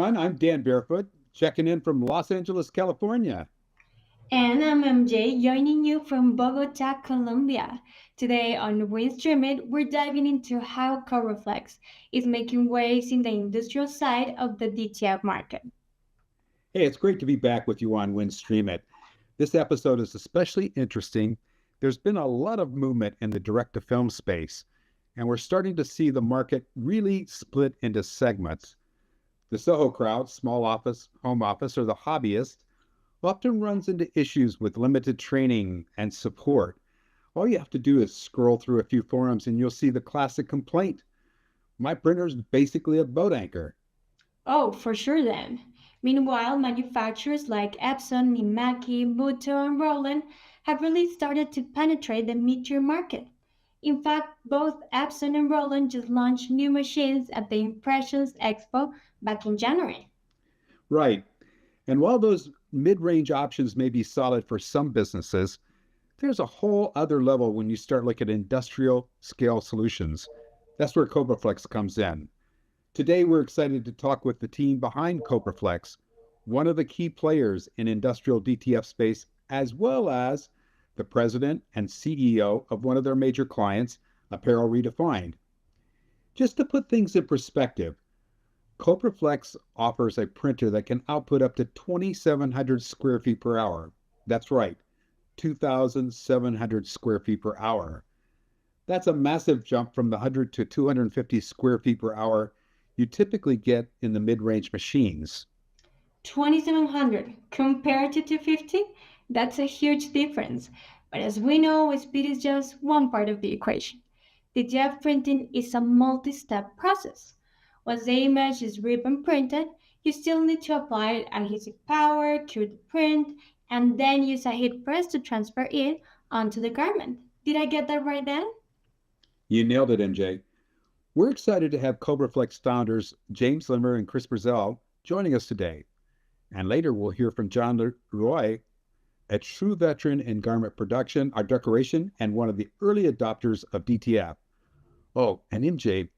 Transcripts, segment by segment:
everyone. I'm Dan Barefoot, checking in from Los Angeles, California. And I'm MJ, joining you from Bogota, Colombia. Today on StreamIt, we're diving into how Cobraflex is making waves in the industrial side of the DTF market. Hey, it's great to be back with you on Stream It. This episode is especially interesting. There's been a lot of movement in the direct-to-film space, and we're starting to see the market really split into segments. The Soho crowd, small office, home office, or the hobbyist, often runs into issues with limited training and support. All you have to do is scroll through a few forums and you'll see the classic complaint. My printer's basically a boat anchor. Oh, for sure then. Meanwhile, manufacturers like Epson, Mimaki, Muto, and Roland have really started to penetrate the mid-tier market. In fact, both Epson and Roland just launched new machines at the Impressions Expo back in January. Right. And while those mid-range options may be solid for some businesses, there's a whole other level when you start looking at industrial scale solutions. That's where Cobraflex comes in. Today, we're excited to talk with the team behind Cobraflex, one of the key players in industrial DTF space, as well as the president and CEO of one of their major clients, Apparel Redefined. Just to put things in perspective, Cobraflex offers a printer that can output up to 2,700 square feet per hour. That's right, 2,700 square feet per hour. That's a massive jump from the 100 to 250 square feet per hour you typically get in the mid-range machines. 2700 compared to 250? That's a huge difference. But as we know, speed is just one part of the equation. The jet printing is a multi-step process. Once the image is ribbon printed, you still need to apply adhesive power, cure the print, and then use a heat press to transfer it onto the garment. Did I get that right then? You nailed it, MJ. We're excited to have Cobraflex founders James Limmer and Chris Brazell joining us today. And later we'll hear from John Roy, a true veteran in garment production, art decoration, and one of the early adopters of DTF. Oh, and MJ,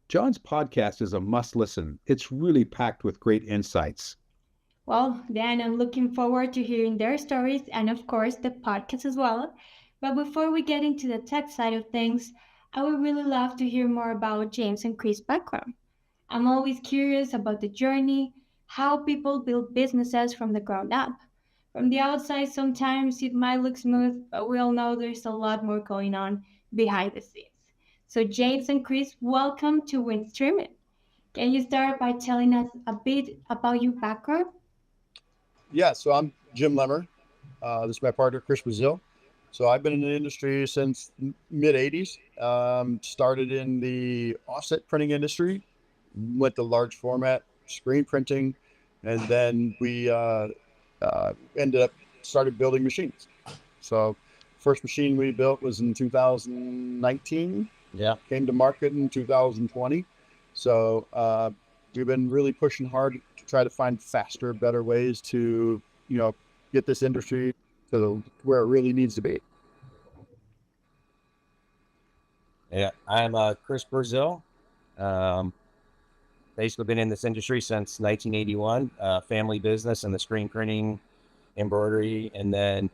John's podcast is a must listen. It's really packed with great insights. Well, then I'm looking forward to hearing their stories and, of course, the podcast as well. But before we get into the tech side of things, I would really love to hear more about James and Chris' background. I'm always curious about the journey, how people build businesses from the ground up. From the outside, sometimes it might look smooth, but we all know there's a lot more going on behind the scenes. So, James and Chris, welcome to Winstream. Can you start by telling us a bit about your background? Yeah, so I'm Jim Lemmer. This is my partner, Chris Brazil. So I've been in the industry since mid 80s. Started in the offset printing industry, went to large format screen printing, and then we ended up started building machines. So first machine we built was in 2019. Yeah. Came to market in 2020. So we've been really pushing hard to try to find faster, better ways to, get this industry to where it really needs to be. Yeah, I'm Chris Brazil. Basically been in this industry since 1981, family business in the screen printing, embroidery, and then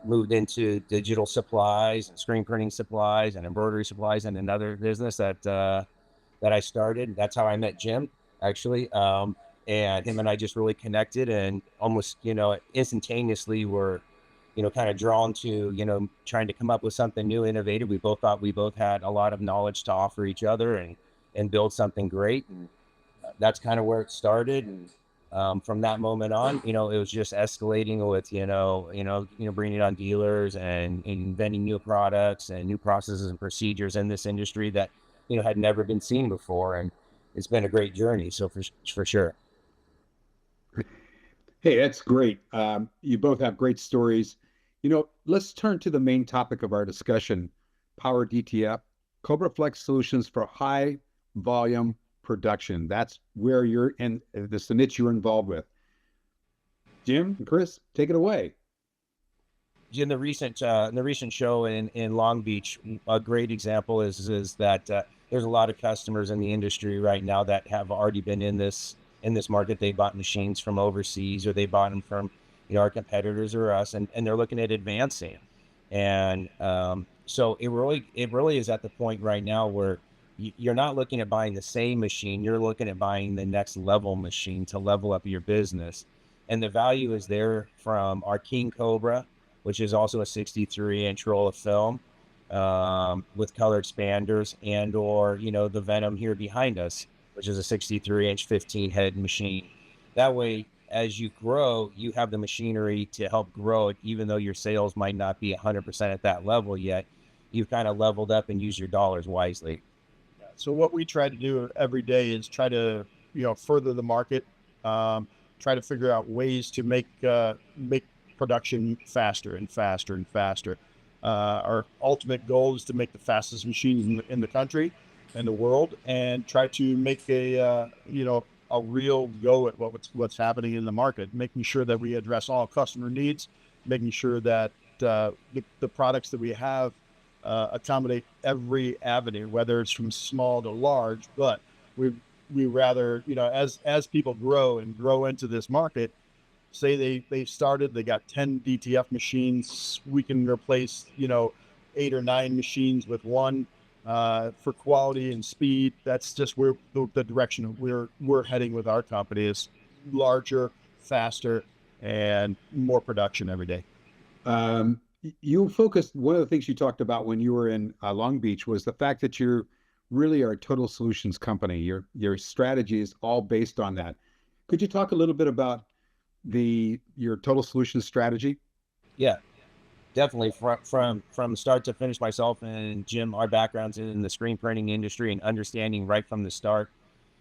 moved into digital supplies and screen printing supplies and embroidery supplies in another business that I started. That's how I met Jim, actually. And him and I just really connected, and almost, instantaneously were, kind of drawn to, trying to come up with something new, innovative. We both thought we both had a lot of knowledge to offer each other and build something great. And that's kind of where it started. And from that moment on, it was just escalating with, bringing on dealers and inventing new products and new processes and procedures in this industry that, had never been seen before. And it's been a great journey. So for sure. Hey, that's great. You both have great stories. Let's turn to the main topic of our discussion, Power DTF, Cobraflex solutions for high volume production. That's where you're in, this the niche you're involved with. Jim and Chris, take it away. In the recent show in Long Beach, a great example is that there's a lot of customers in the industry right now that have already been in this in this market. They bought machines from overseas, or they bought them from, our competitors or us, and they're looking at advancing. And so it really is at the point right now where you're not looking at buying the same machine. You're looking at buying the next level machine to level up your business. And the value is there from our King Cobra, which is also a 63-inch roll of film, with color expanders, and or the Venom here behind us, which is a 63-inch 15 head machine. That way, as you grow, you have the machinery to help grow it, even though your sales might not be 100% at that level yet. You've kind of leveled up and used your dollars wisely. So what we try to do every day is try to, further the market, try to figure out ways to make production faster and faster and faster. Our ultimate goal is to make the fastest machines in the country and the world, and try to make a real go at what's happening in the market, making sure that we address all customer needs, making sure that the products that we have accommodate every avenue, whether it's from small to large. But we rather, as people grow into this market, say they got 10 DTF machines, we can replace 8 or 9 machines with one, for quality and speed. That's just where the direction we're heading with our company is larger, faster, and more production every day. You focused, one of the things you talked about when you were in Long Beach was the fact that you really are a total solutions company. Your strategy is all based on that. Could you talk a little bit about your total solutions strategy? Yeah, definitely. From start to finish, myself and Jim, our backgrounds in the screen printing industry, and understanding right from the start,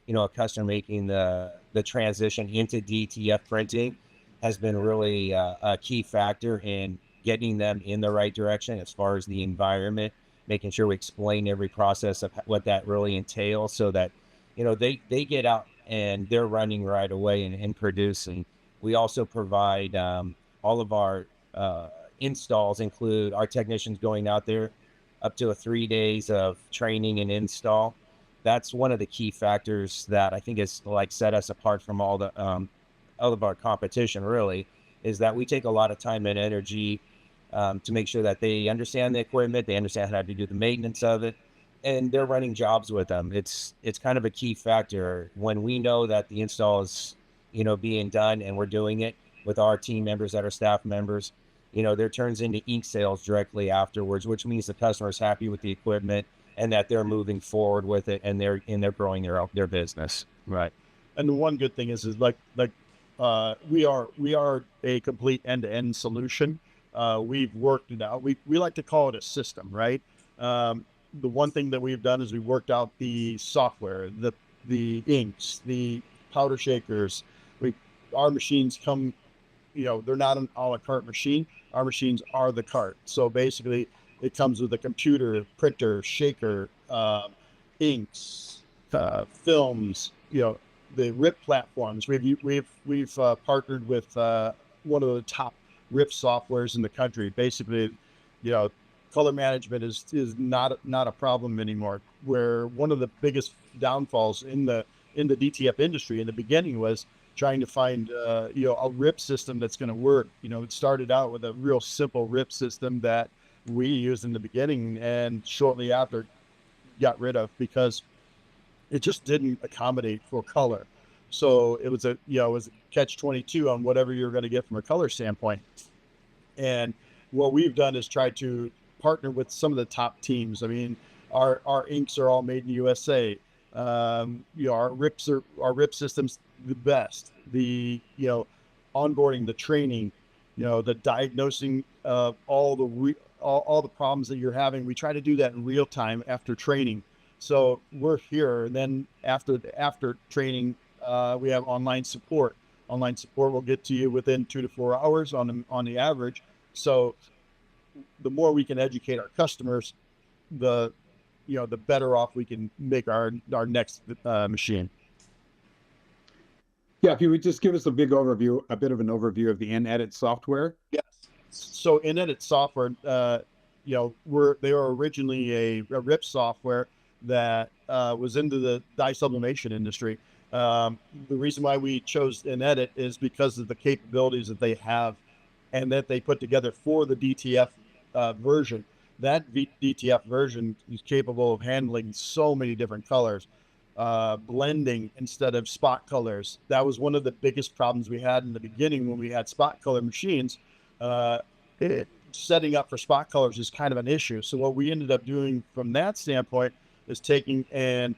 a customer making the transition into DTF printing has been really a key factor in getting them in the right direction as far as the environment, making sure we explain every process of what that really entails, so that they get out and they're running right away and producing. We also provide, all of our installs include our technicians going out there up to 3 days of training and install. That's one of the key factors that I think is set us apart from all of our competition, really, is that we take a lot of time and energy to make sure that they understand the equipment, they understand how to do the maintenance of it, and they're running jobs with them. It's kind of a key factor when we know that the install is being done, and we're doing it with our team members that are staff members. There turns into ink sales directly afterwards, which means the customer is happy with the equipment and that they're moving forward with it, and they're growing their business. Right. And the one good thing is we are a complete end-to-end solution. We've worked it out. We like to call it a system, right? The one thing that we've done is we worked out the software, the inks, the powder shakers. Our machines come, they're not an a la carte machine. Our machines are the cart. So basically, it comes with a computer, printer, shaker, inks, films, the RIP platforms. We've partnered with one of the top RIP softwares in the country. Basically, color management is not a problem anymore. Where one of the biggest downfalls in the DTF industry in the beginning was trying to find a RIP system that's going to work. It started out with a real simple RIP system that we used in the beginning, and shortly after got rid of because it just didn't accommodate for color. So it was a catch-22 on whatever you're going to get from a color standpoint. And what we've done is try to partner with some of the top teams. I mean, our inks are all made in the USA. Our RIP systems the best. The onboarding, the training, the diagnosing of all the problems that you're having. We try to do that in real time after training. So we're here, and then after training, we have online support. Online support will get to you within 2 to 4 hours on the average. So the more we can educate our customers, the better off we can make our next machine. Yeah, if you would just give us a bit of an overview of the InEdit software. Yes. So InEdit software, they were originally a RIP software that was into the dye sublimation industry. The reason why we chose InEdit is because of the capabilities that they have and that they put together for the DTF version. That DTF version is capable of handling so many different colors, blending instead of spot colors. That was one of the biggest problems we had in the beginning when we had spot color machines. Uh, Setting up for spot colors is kind of an issue. So what we ended up doing from that standpoint is taking and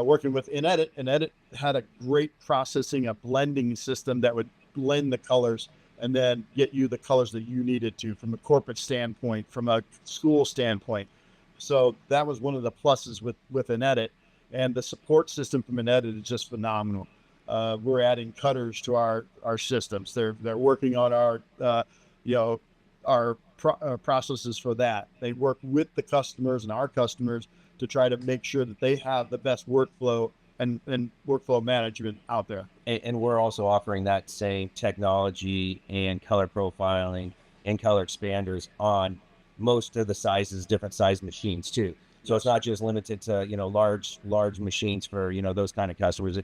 working with InEdit. InEdit had a great processing, a blending system that would blend the colors and then get you the colors that you needed to from a corporate standpoint, from a school standpoint. So that was one of the pluses with InEdit, and the support system from InEdit is just phenomenal. We're adding cutters to our systems. They're working on our you know our processes for that. They work with the customers and our customers to try to make sure that they have the best workflow and workflow management out there. And we're also offering that same technology and color profiling and color expanders on most of the sizes, different size machines too. So it's not just limited to, large machines for, those kind of customers.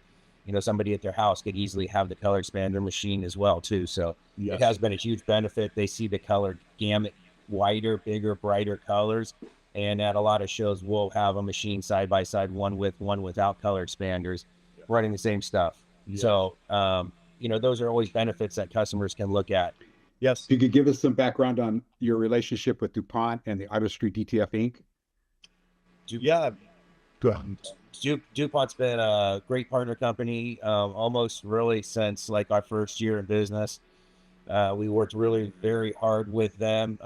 Somebody at their house could easily have the color expander machine as well too. So Yes. it has been a huge benefit. They see the color gamut, wider, bigger, brighter colors. And at a lot of shows, we'll have a machine side by side, one with, one without color expanders, running the same stuff. Yes. So, those are always benefits that customers can look at. Yes. You could give us some background on your relationship with DuPont and the AutoStreet DTF Inc. Yeah. Go ahead. DuPont's been a great partner company, almost really since like our first year in business. We worked really very hard with them.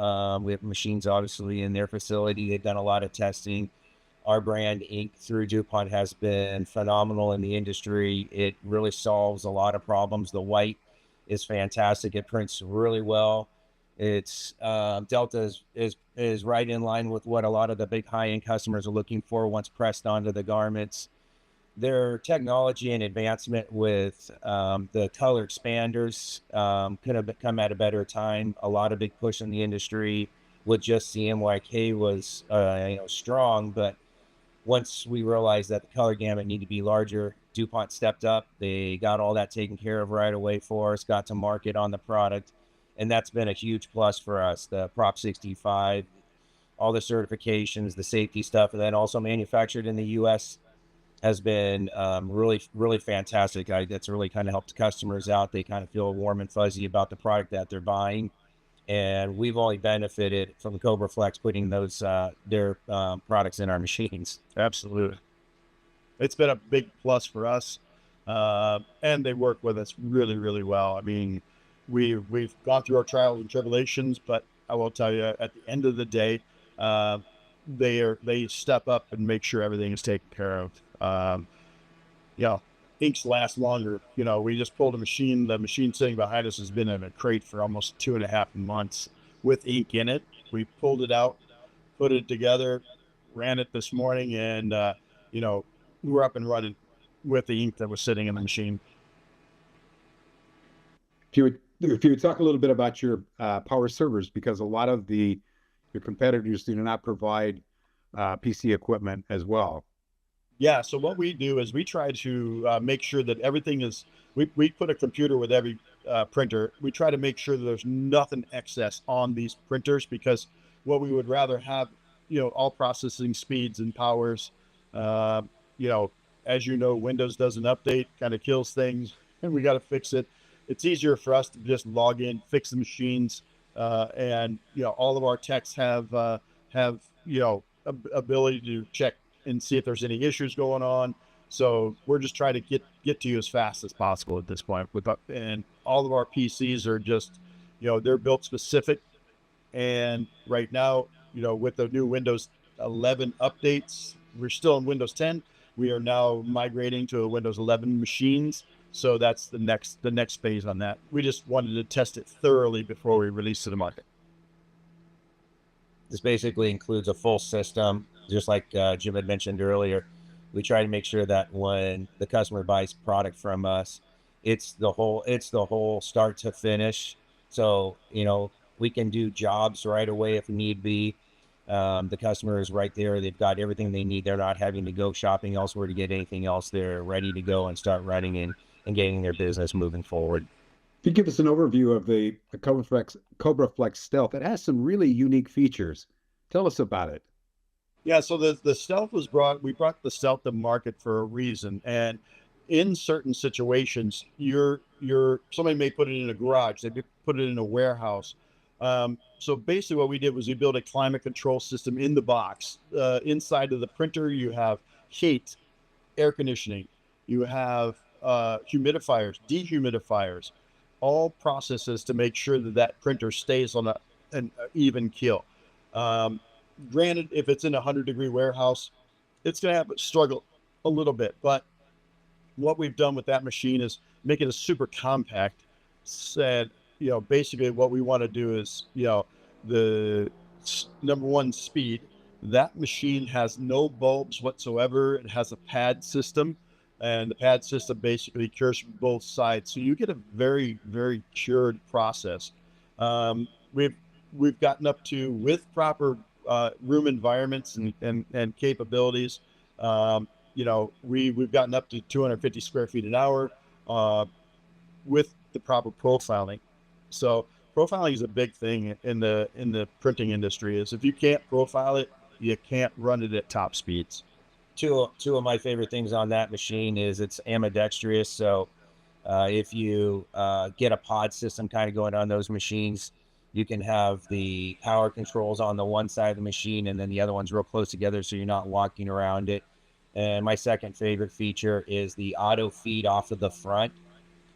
We have machines obviously in their facility. They've done a lot of testing. Our brand ink through DuPont has been phenomenal in the industry. It really solves a lot of problems. The white is fantastic. It prints really well. It's Delta is right in line with what a lot of the big high-end customers are looking for once pressed onto the garments. Their technology and advancement with the color expanders could have come at a better time. A lot of big push in the industry with just CMYK was strong, but once we realized that the color gamut needed to be larger, DuPont stepped up. They got all that taken care of right away for us, got to market on the product, and that's been a huge plus for us. The Prop 65, all the certifications, the safety stuff, and then also manufactured in the U.S. has been really, really fantastic. That's really kind of helped customers out. They kind of feel warm and fuzzy about the product that they're buying. And we've only benefited from Cobraflex putting those their products in our machines. Absolutely. It's been a big plus for us. And they work with us really, really well. I mean, we've gone through our trials and tribulations, but I will tell you at the end of the day, they step up and make sure everything is taken care of. Inks last longer. We just pulled a machine. The machine sitting behind us has been in a crate for almost 2.5 months with ink in it. We pulled it out, put it together, ran it this morning, and we're up and running with the ink that was sitting in the machine. If you would talk a little bit about your power servers, because a lot of your competitors do not provide PC equipment as well. Yeah, so what we do is we try to make sure that everything is, we put a computer with every printer. We try to make sure that there's nothing excess on these printers, because what we would rather have, all processing speeds and powers. As Windows doesn't update, kind of kills things, and we got to fix it. It's easier for us to just log in, fix the machines, and all of our techs have ability to check and see if there's any issues going on. So we're just trying to get to you as fast as possible at this point. And all of our PCs are just, they're built specific. And right now, with the new Windows 11 updates, we're still in Windows 10. We are now migrating to a Windows 11 machines. So that's the next phase on that. We just wanted to test it thoroughly before we release to the market. This basically includes a full system, just like Jim had mentioned earlier. We try to make sure that when the customer buys product from us, it's the whole start to finish. So we can do jobs right away if need be. The customer is right there. They've got everything they need. They're not having to go shopping elsewhere to get anything else. They're ready to go and start running and getting their business moving forward. If you give us an overview of the Cobraflex Stealth, it has some really unique features. Tell us about it. Yeah, so the stealth we brought the stealth to market for a reason. And in certain situations, somebody may put it in a garage, they may put it in a warehouse. So basically what we did was we built a climate control system in the box. Inside of the printer, you have heat, air conditioning, you have humidifiers, dehumidifiers, all processes to make sure that that printer stays on an even keel. Um, Granted, if it's in a 100-degree warehouse, it's going to have to struggle a little bit. But what we've done with that machine is make it a super compact. Said, basically what we want to do is, the number one, speed. That machine has no bulbs whatsoever. It has a pad system, and the pad system basically cures from both sides. So you get a very, very cured process. Um, we've we've gotten up to, with proper room environments and capabilities. We've gotten up to 250 square feet an hour with the proper profiling. So profiling is a big thing in the printing industry. Is if you can't profile it, you can't run it at top speeds. Two of my favorite things on that machine is it's ambidextrous. So if you get a pod system kind of going on those machines, you can have the power controls on the one side of the machine and then the other one's real close together so you're not walking around it. And my second favorite feature is the auto feed off of the front.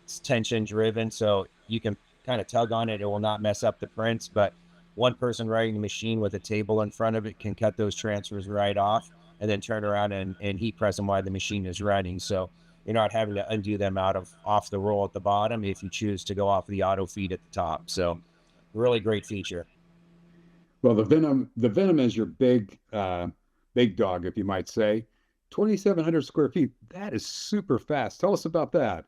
It's tension driven, so you can kind of tug on it. It will not mess up the prints, but one person riding the machine with a table in front of it can cut those transfers right off and then turn around and heat press them while the machine is running. So you're not having to undo them off the roll at the bottom if you choose to go off the auto feed at the top. So really great feature. Well, the Venom is your big dog, if you might say. 2,700 square feet. That is super fast. Tell us about that.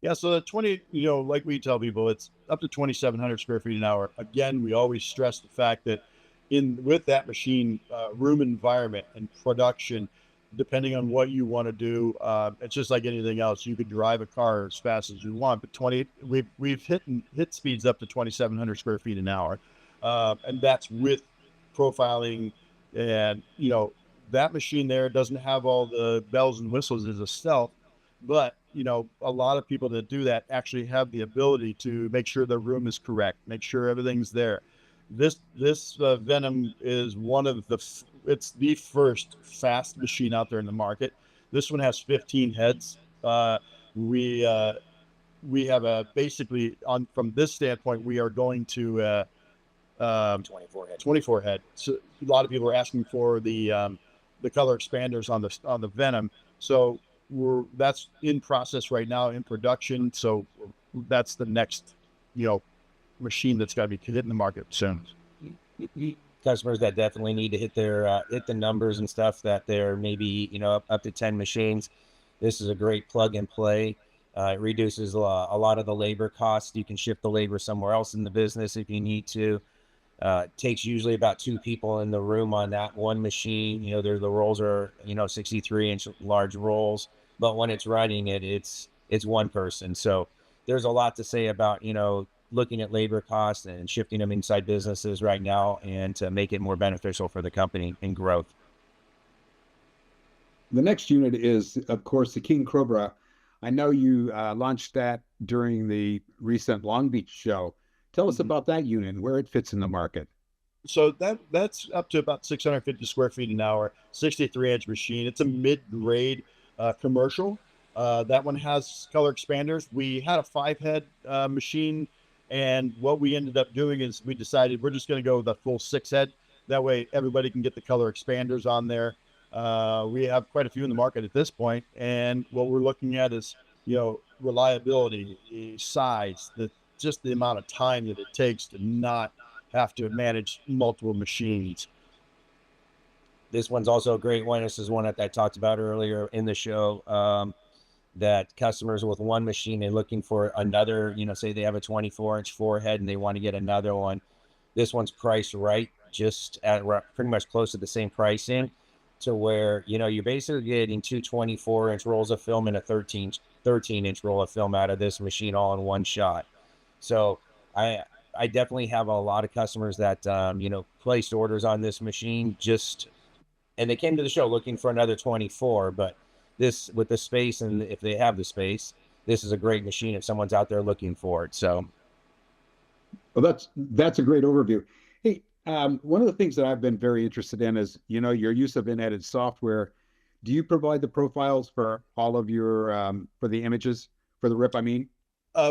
Yeah, so the 20, like we tell people, it's up to 2,700 square feet an hour. Again, we always stress the fact that with that machine, room environment and production, depending on what you want to do, it's just like anything else. You could drive a car as fast as you want, but we've hit speeds up to 2,700 square feet an hour, and that's with profiling. And that machine there doesn't have all the bells and whistles as a stealth, but a lot of people that do that actually have the ability to make sure the room is correct, make sure everything's there. This Venom is it's the first fast machine out there in the market. This one has 15 heads. We have basically from this standpoint, we are going to 24 head. So a lot of people are asking for the color expanders on the Venom. So that's in process right now, in production. So that's the next machine that's got to be hitting the market soon. Customers that definitely need to hit the numbers and stuff, that they're maybe up to 10 machines. This is a great plug and play. It reduces a lot of the labor costs. You can shift the labor somewhere else in the business if you need to. It takes usually about 2 people in the room on that one machine. The rolls are 63-inch large rolls, but when it's running it's one person. So there's a lot to say about looking at labor costs and shifting them inside businesses right now, and to make it more beneficial for the company and growth. The next unit is, of course, the King Cobra. I know you launched that during the recent Long Beach show. Tell us about that unit and where it fits in the market. So that's up to about 650 square feet an hour, 63-inch machine. It's a mid-grade commercial. That one has color expanders. We had a 5-head machine, and what we ended up doing is we decided we're just going to go with a full 6-head. That way everybody can get the color expanders on there. We have quite a few in the market at this point, and what we're looking at is reliability, size, just the amount of time that it takes to not have to manage multiple machines. This one's also a great one. This is one that I talked about earlier in the show, that customers with one machine and looking for another, say they have a 24-inch forehead and they want to get another one. This one's priced right. just at pretty much close to the same pricing, to where, you know, you're basically getting two 24-inch rolls of film and a 13-inch roll of film out of this machine all in one shot. So I definitely have a lot of customers that, you know, placed orders on this machine and they came to the show looking for another 24, but this, with the space, and if they have the space, this is a great machine if someone's out there looking for it. So, Well, that's a great overview. Hey, one of the things that I've been very interested in is, you know, your use of in-edit software. Do you provide the profiles for all of your for the images for the rip? I mean,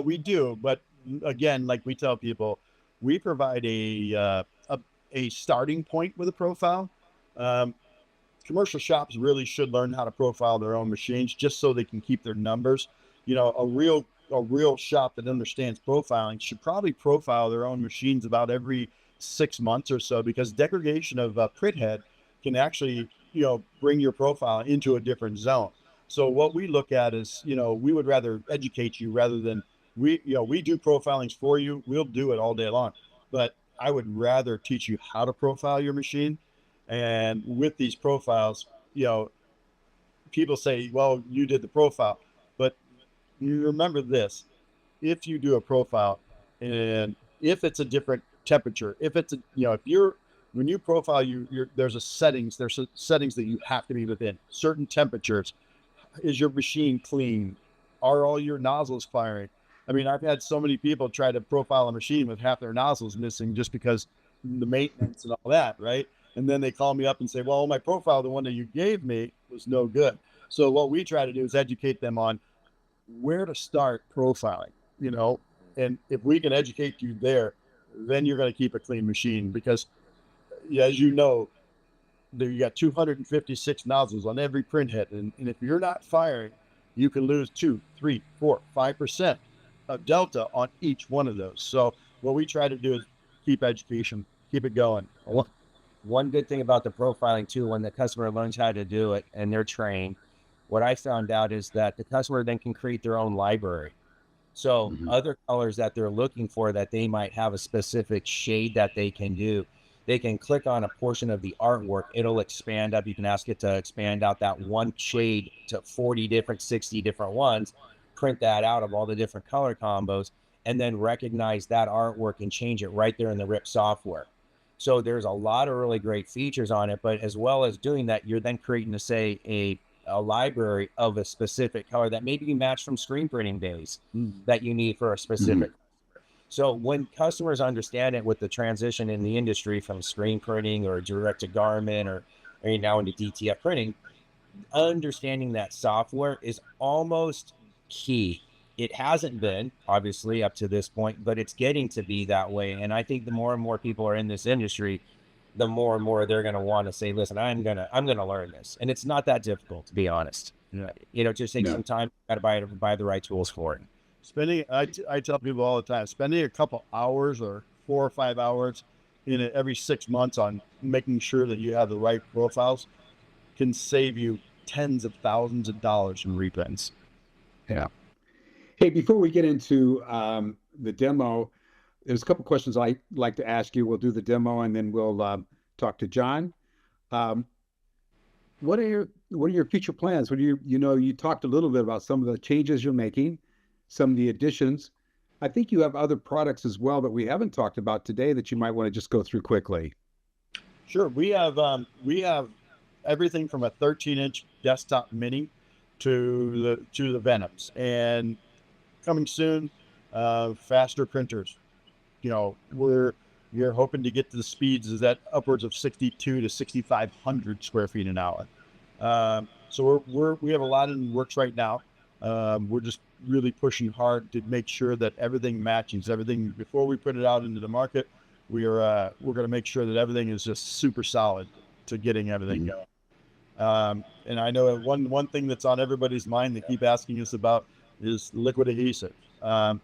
We do, but again, like we tell people, we provide a starting point with a profile. Um, Commercial shops really should learn how to profile their own machines just so they can keep their numbers. You know, a real shop that understands profiling should probably profile their own machines about every 6 months or so, because degradation of print head can actually, you know, bring your profile into a different zone. So what we look at is, you know, we would rather educate you rather than we do profilings for you. We'll do it all day long, but I would rather teach you how to profile your machine. And with these profiles, you know, people say, well, you did the profile, but you remember this: if you do a profile, and if it's a different temperature, if it's a, you know, if you're, when you profile, there's settings that you have to be within certain temperatures. Is your machine clean? Are all your nozzles firing? I mean, I've had so many people try to profile a machine with half their nozzles missing just because the maintenance and all that, right? And then they call me up and say, well, my profile, the one that you gave me, was no good. So what we try to do is educate them on where to start profiling, you know, and if we can educate you there, then you're going to keep a clean machine, because, yeah, as you know, there you got 256 nozzles on every print head, and if you're not firing, you can lose 2, 3, 4, 5% of delta on each one of those. So what we try to do is keep education, keep it going. one good thing about the profiling too, when the customer learns how to do it and they're trained, what I found out is that the customer then can create their own library. So other colors that they're looking for, that they might have a specific shade that they can do, they can click on a portion of the artwork. It'll expand up. You can ask it to expand out that one shade to 40 different, 60 different ones, print that out of all the different color combos, and then recognize that artwork and change it right there in the RIP software. So there's a lot of really great features on it, but as well as doing that, you're then creating, to say, a library of a specific color that maybe you match from screen printing days that you need for a specific. So when customers understand it, with the transition in the industry from screen printing or direct to garment, or now into DTF printing, understanding that software is almost key. It hasn't been, obviously, up to this point, but it's getting to be that way. And I think the more and more people are in this industry, the more and more they're going to want to say, listen, I'm going to learn this. And it's not that difficult, to be honest. Yeah. You know, it just takes some time. You got to buy the right tools for it. I tell people all the time, spending a couple hours or 4 or 5 hours in it every 6 months on making sure that you have the right profiles can save you tens of thousands of dollars in reprints. Yeah. Hey, before we get into the demo, there's a couple questions I'd like to ask you. We'll do the demo and then we'll talk to John. What are your future plans? What do you talked a little bit about some of the changes you're making, some of the additions. I think you have other products as well that we haven't talked about today that you might want to just go through quickly. Sure. We have everything from a 13-inch desktop mini to the Venoms, and coming soon, faster printers. You know, we're hoping to get to the speeds is at upwards of 62 to 6,500 square feet an hour. So we have a lot in the works right now. We're just really pushing hard to make sure that everything matches everything before we put it out into the market. We're going to make sure that everything is just super solid to getting everything going. And I know one thing that's on everybody's mind they keep asking us about is liquid adhesive. I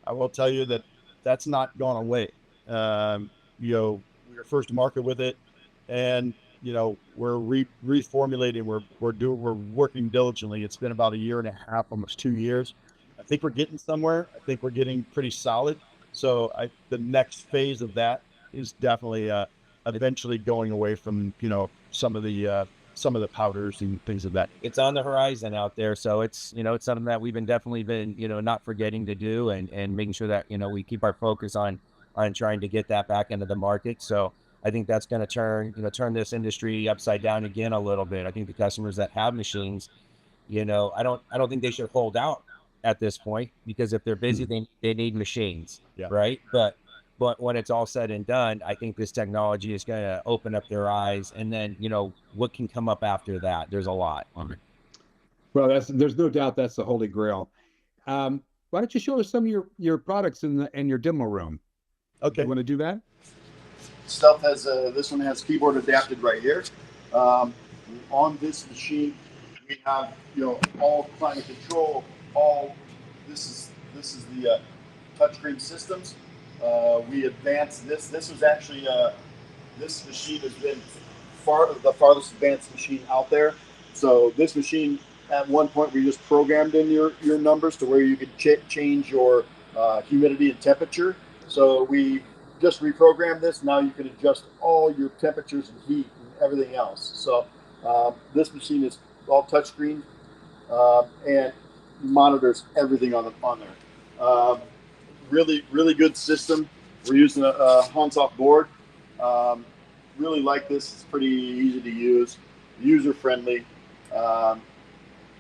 will tell you that that's not gone away. We were first to market with it, and we're reformulating. We're working diligently. It's been about 1.5 years, almost 2 years. I think we're getting somewhere. I think we're getting pretty solid. So the next phase of that is definitely a eventually going away from, some of the powders and things of that. It's on the horizon out there. So it's, it's something that we've definitely been, not forgetting to do, and making sure that, we keep our focus on trying to get that back into the market. So I think that's going to turn this industry upside down again a little bit. I think the customers that have machines, I don't think they should hold out at this point, because if they're busy, they need machines, Yeah. right? But when it's all said and done, I think this technology is going to open up their eyes, and then, what can come up after that? There's a lot. Well, there's no doubt that's the holy grail. Why don't you show us some of your products in your demo room? Okay. You want to do that? Stuff has this one has keyboard adapted right here. On this machine, we have all climate control. All this is the touchscreen systems. We advanced this. This was actually this machine has been the farthest advanced machine out there. So this machine, at one point, we just programmed in your numbers to where you could change your humidity and temperature. So we just reprogrammed this. Now you can adjust all your temperatures and heat and everything else. So this machine is all touchscreen and monitors everything on there. Really good system. We're using a Hansoft board. Really like this. It's pretty easy to use, user friendly.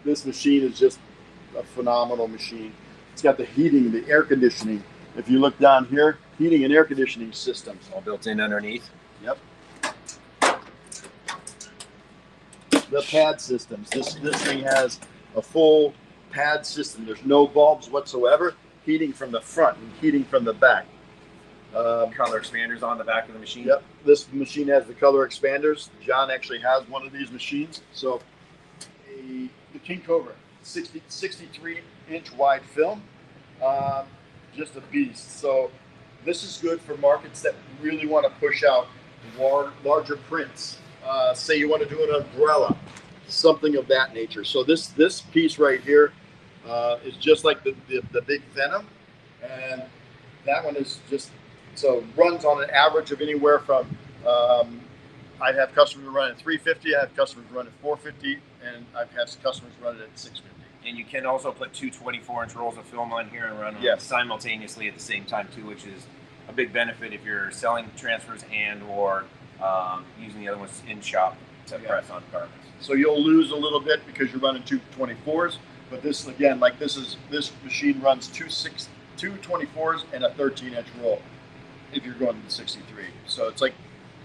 This machine is just a phenomenal machine. It's got the heating, the air conditioning. If you look down here, heating and air conditioning systems. All built in underneath. Yep. The pad systems. This thing has a full pad system. There's no bulbs whatsoever. Heating from the front and heating from the back. Color expanders on the back of the machine. Yep. This machine has the color expanders. John actually has one of these machines. So the King Cobra, 63-inch wide film. Just a beast. So this is good for markets that really want to push out larger prints. Say you want to do an umbrella, something of that nature. So this piece right here is just like the big Venom, and that one is just runs on an average of anywhere from I have customers running at 350, I have customers running at 450, and I've had customers running at 650. And you can also put two 24-inch rolls of film on here and run them simultaneously at the same time too, which is a big benefit if you're selling transfers and or using the other ones in shop to press on garments. So you'll lose a little bit because you're running two 24s, but this again, like this machine runs two 24s and a 13-inch roll if you're going to the 63. So it's like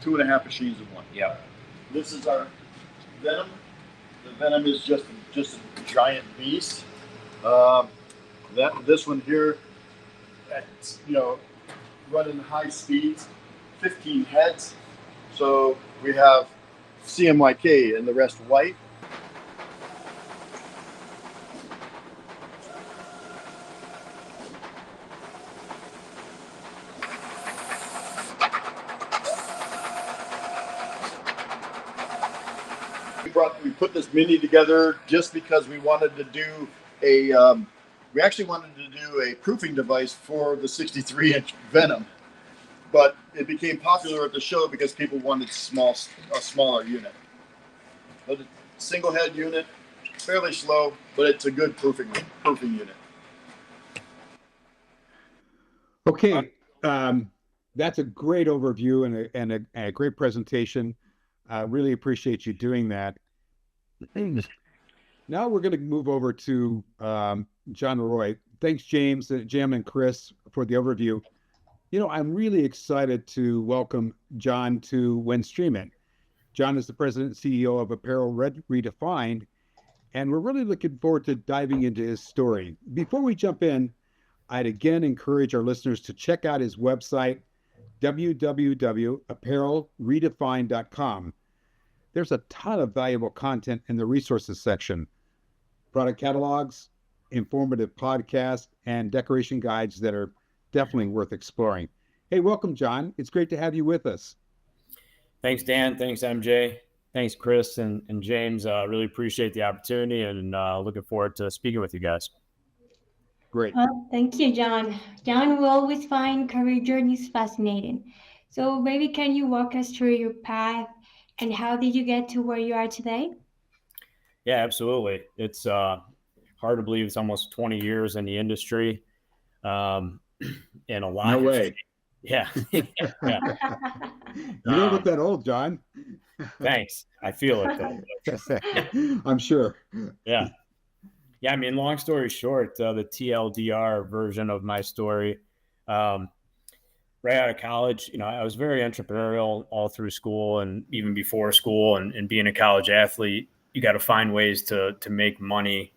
2.5 machines in one. Yeah. This is our Venom. The Venom is just a giant beast. This one here, at running high speeds, 15 heads. So we have CMYK and the rest white. We put this mini together just because we wanted to do we actually wanted to do a proofing device for the 63-inch Venom, but it became popular at the show because people wanted a smaller unit. But a single head unit, fairly slow, but it's a good proofing unit. Okay, that's a great overview and a great presentation. Really appreciate you doing that. Now we're going to move over to John Leroy. Thanks, James, Jim, and Chris for the overview. I'm really excited to welcome John to StreamIt. John is the president and CEO of Apparel Redefined, and we're really looking forward to diving into his story. Before we jump in, I'd again encourage our listeners to check out his website, www.apparelredefined.com. There's a ton of valuable content in the resources section, product catalogs, informative podcasts, and decoration guides that are definitely worth exploring. Hey, welcome, John. It's great to have you with us. Thanks, Dan. Thanks, MJ. Thanks, Chris and James. Really appreciate the opportunity and looking forward to speaking with you guys. Great. Thank you, John. John, we always find career journeys fascinating. So maybe can you walk us through your path and how did you get to where you are today? Yeah, absolutely. It's hard to believe it's almost 20 years in the industry, um, and a No lot has changed. way. Yeah, yeah. You don't look that old, John. Thanks. I feel it though. But, I'm sure. yeah, yeah. I mean, long story short, the TLDR version of my story. Um, right out of college, I was very entrepreneurial all through school and even before school, and being a college athlete, you got to find ways to make money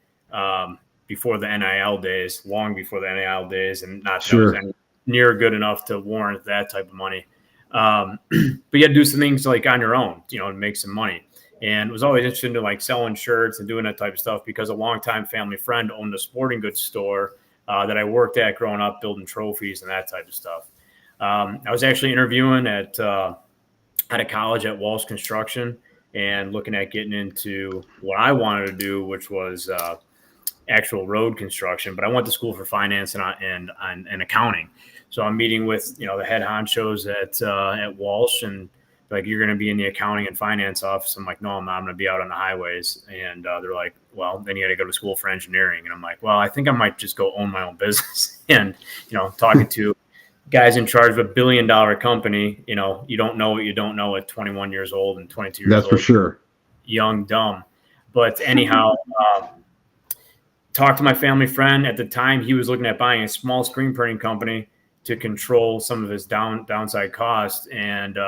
before the NIL days, long before the NIL days, and not that I was Sure. any near good enough to warrant that type of money. But you had to do some things like on your own, to make some money. And was always interested in like selling shirts and doing that type of stuff because a longtime family friend owned a sporting goods store that I worked at growing up, building trophies and that type of stuff. I was actually interviewing at a college at Walsh Construction and looking at getting into what I wanted to do, which was actual road construction. But I went to school for finance and accounting. So I'm meeting with the head honchos at Walsh, and like, you're going to be in the accounting and finance office. I'm like, no, I'm not. I'm going to be out on the highways. And they're like, well, then you got to go to school for engineering. And I'm like, well, I think I might just go own my own business. And talking to guys in charge of $1 billion company, you don't know what you don't know at 21 years old and 22 years That's old. for sure. Young, dumb. But anyhow, talked to my family friend at the time. He was looking at buying a small screen printing company to control some of his downside costs. And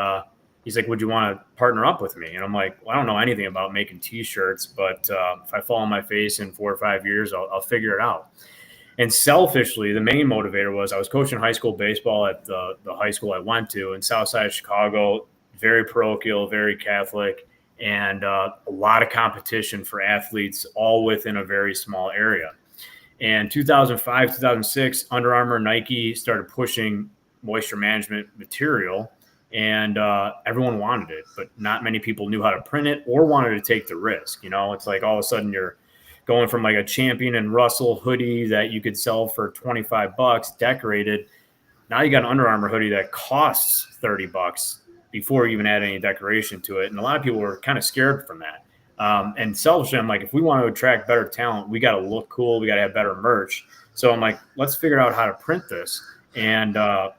he's like, would you want to partner up with me? And I'm like, well, I don't know anything about making T-shirts, but if I fall on my face in 4 or 5 years, I'll figure it out. And selfishly, the main motivator was I was coaching high school baseball at the high school I went to in South Side of Chicago, very parochial, very Catholic, and a lot of competition for athletes, all within a very small area. And 2005, 2006, Under Armour, Nike started pushing moisture management material, and everyone wanted it, but not many people knew how to print it or wanted to take the risk. It's like all of a sudden you're going from like a Champion and Russell hoodie that you could sell for $25 decorated. Now you got an Under Armour hoodie that costs $30 before you even add any decoration to it. And a lot of people were kind of scared from that. And selfishly, I'm like, if we want to attract better talent, we got to look cool. We got to have better merch. So I'm like, let's figure out how to print this. And a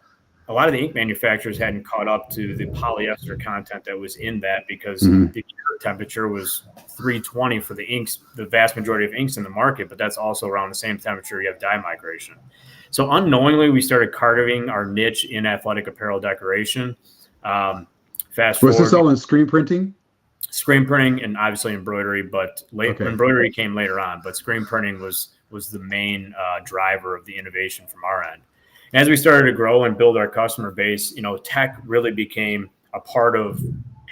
lot of the ink manufacturers hadn't caught up to the polyester content that was in that because the temperature was 320 for the inks, the vast majority of inks in the market, but that's also around the same temperature you have dye migration. So unknowingly, we started carving our niche in athletic apparel decoration. Fast Was forward, this all in screen printing? Screen printing and obviously embroidery, but embroidery came later on. But screen printing was the main driver of the innovation from our end. And as we started to grow and build our customer base, tech really became a part of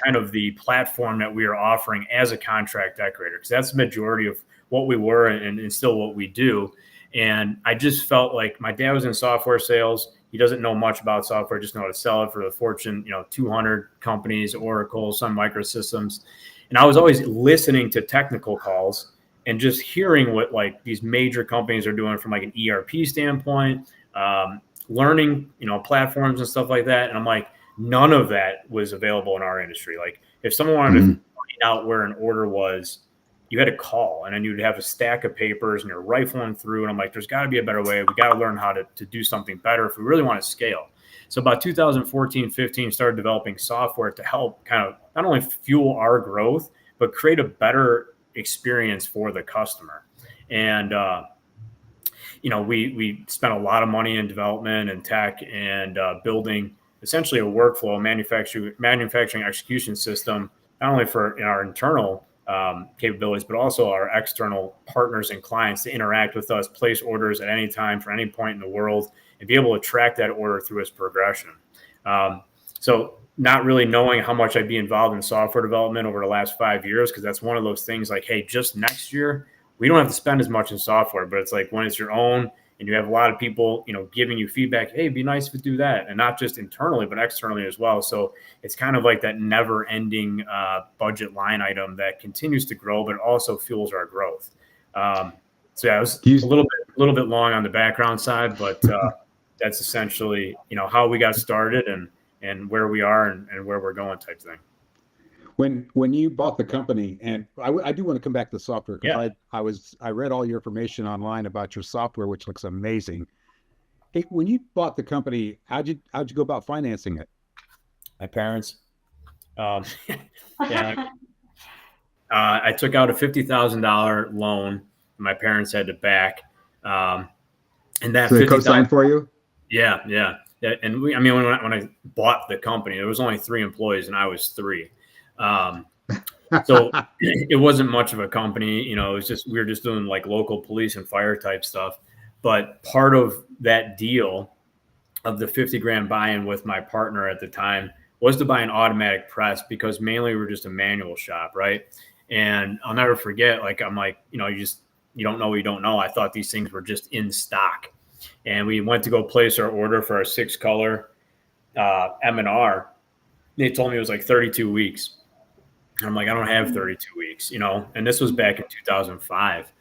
kind of the platform that we are offering as a contract decorator, because that's the majority of what we were and still what we do. And I just felt like my dad was in software sales. He doesn't know much about software, just know how to sell it for the Fortune, 200 companies, Oracle, Sun Microsystems. And I was always listening to technical calls and just hearing what like these major companies are doing from like an ERP standpoint, learning, platforms and stuff like that. And I'm like, none of that was available in our industry. Like if someone wanted to find out where an order was, you had to call, and then you'd have a stack of papers and you're rifling through. And I'm like, there's got to be a better way. We got to learn how to do something better if we really want to scale. So about 2014, 15, started developing software to help kind of not only fuel our growth, but create a better experience for the customer. And, we spent a lot of money in development and tech and building essentially a workflow, manufacturing execution system, not only for our internal capabilities, but also our external partners and clients to interact with us, place orders at any time for any point in the world, and be able to track that order through its progression. So not really knowing how much I'd be involved in software development over the last 5 years, because that's one of those things like, hey, just next year, we don't have to spend as much in software, but it's like when it's your own and you have a lot of people, giving you feedback, hey, it'd be nice to do that. And not just internally, but externally as well. So it's kind of like that never ending budget line item that continues to grow, but also fuels our growth. So yeah, it was a little bit long on the background side, but that's essentially, how we got started and and where we are and where we're going type thing. When you bought the company, and I do want to come back to software because Yeah. I read all your information online about your software, which looks amazing. Hey, when you bought the company, how'd you go about financing it? My parents. Yeah, I took out a $50,000 loan. My parents had to back, and that So they 50,000. co-signed for you? Yeah, yeah, yeah. And I mean, when I bought the company, there was only 3 employees, and I was 3. So it wasn't much of a company, you know. It was just we were just doing like local police and fire type stuff. But part of that deal of the 50 grand buy-in with my partner at the time was to buy an automatic press because mainly we were just a manual shop, right? And I'll never forget, like I'm like, you know, you don't know what you don't know. I thought these things were just in stock, and we went to go place our order for our 6-color M&R. They told me it was like 32 weeks. And I'm like, I don't have 32 weeks, you know, and this was back in 2005.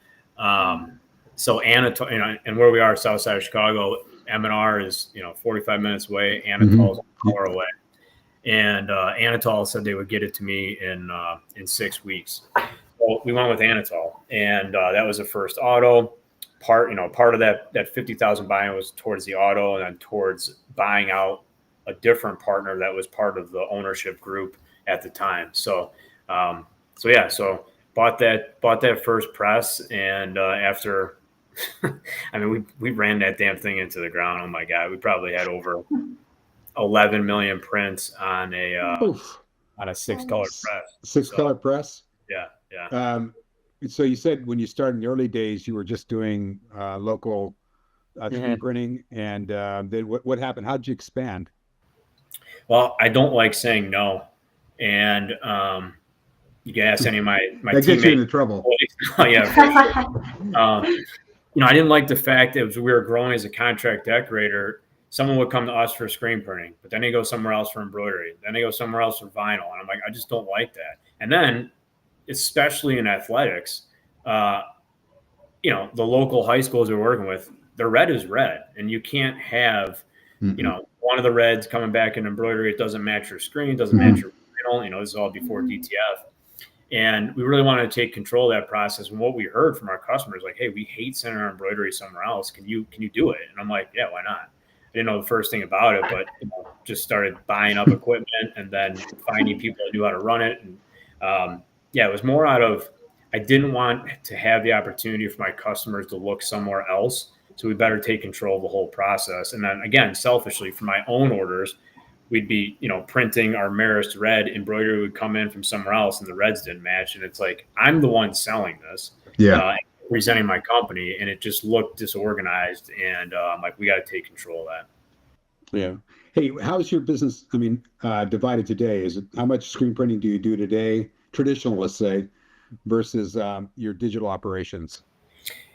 So Anatol, you know, and where we are, south side of Chicago, M&R is, you know, 45 minutes away. Anatol is an hour away. And Anatol said they would get it to me in 6 weeks. Well, we went with Anatol, and that was the first auto. Part of that 50,000 buy-in was towards the auto, and then towards buying out a different partner that was part of the ownership group at the time. So bought that first press, and after, I mean, we ran that damn thing into the ground. Oh my God, we probably had over 11 million prints on a 6-color press. 6-color press. Yeah, yeah. So you said when you started in the early days, you were just doing local screen printing, and then what happened? How did you expand? Well, I don't like saying no, and you can ask any of my that teammates. Gets you into trouble. Oh, yeah, for sure. You know, I didn't like the fact that as we were growing as a contract decorator, someone would come to us for screen printing, but then they go somewhere else for embroidery. Then they go somewhere else for vinyl. And I'm like, I just don't like that. And then, especially in athletics, you know, the local high schools we're working with, the red is red. And you can't have, you know, one of the reds coming back in embroidery. It doesn't match your screen, doesn't match your vinyl. You know, this is all before DTF. And we really wanted to take control of that process. And what we heard from our customers, like, hey, we hate sending our embroidery somewhere else. Can you do it? And I'm like, yeah, why not? I didn't know the first thing about it, but you know, just started buying up equipment and then finding people that knew how to run it. And it was more out of, I didn't want to have the opportunity for my customers to look somewhere else. So we better take control of the whole process. And then again, selfishly, for my own orders, we'd be, you know, printing our Marist red, embroidery would come in from somewhere else and the reds didn't match. And it's like, I'm the one selling this, presenting my company, and it just looked disorganized. And I'm like, we got to take control of that. Yeah. Hey, how's your business, divided today? Is it, how much screen printing do you do today, traditional, let's say, versus your digital operations?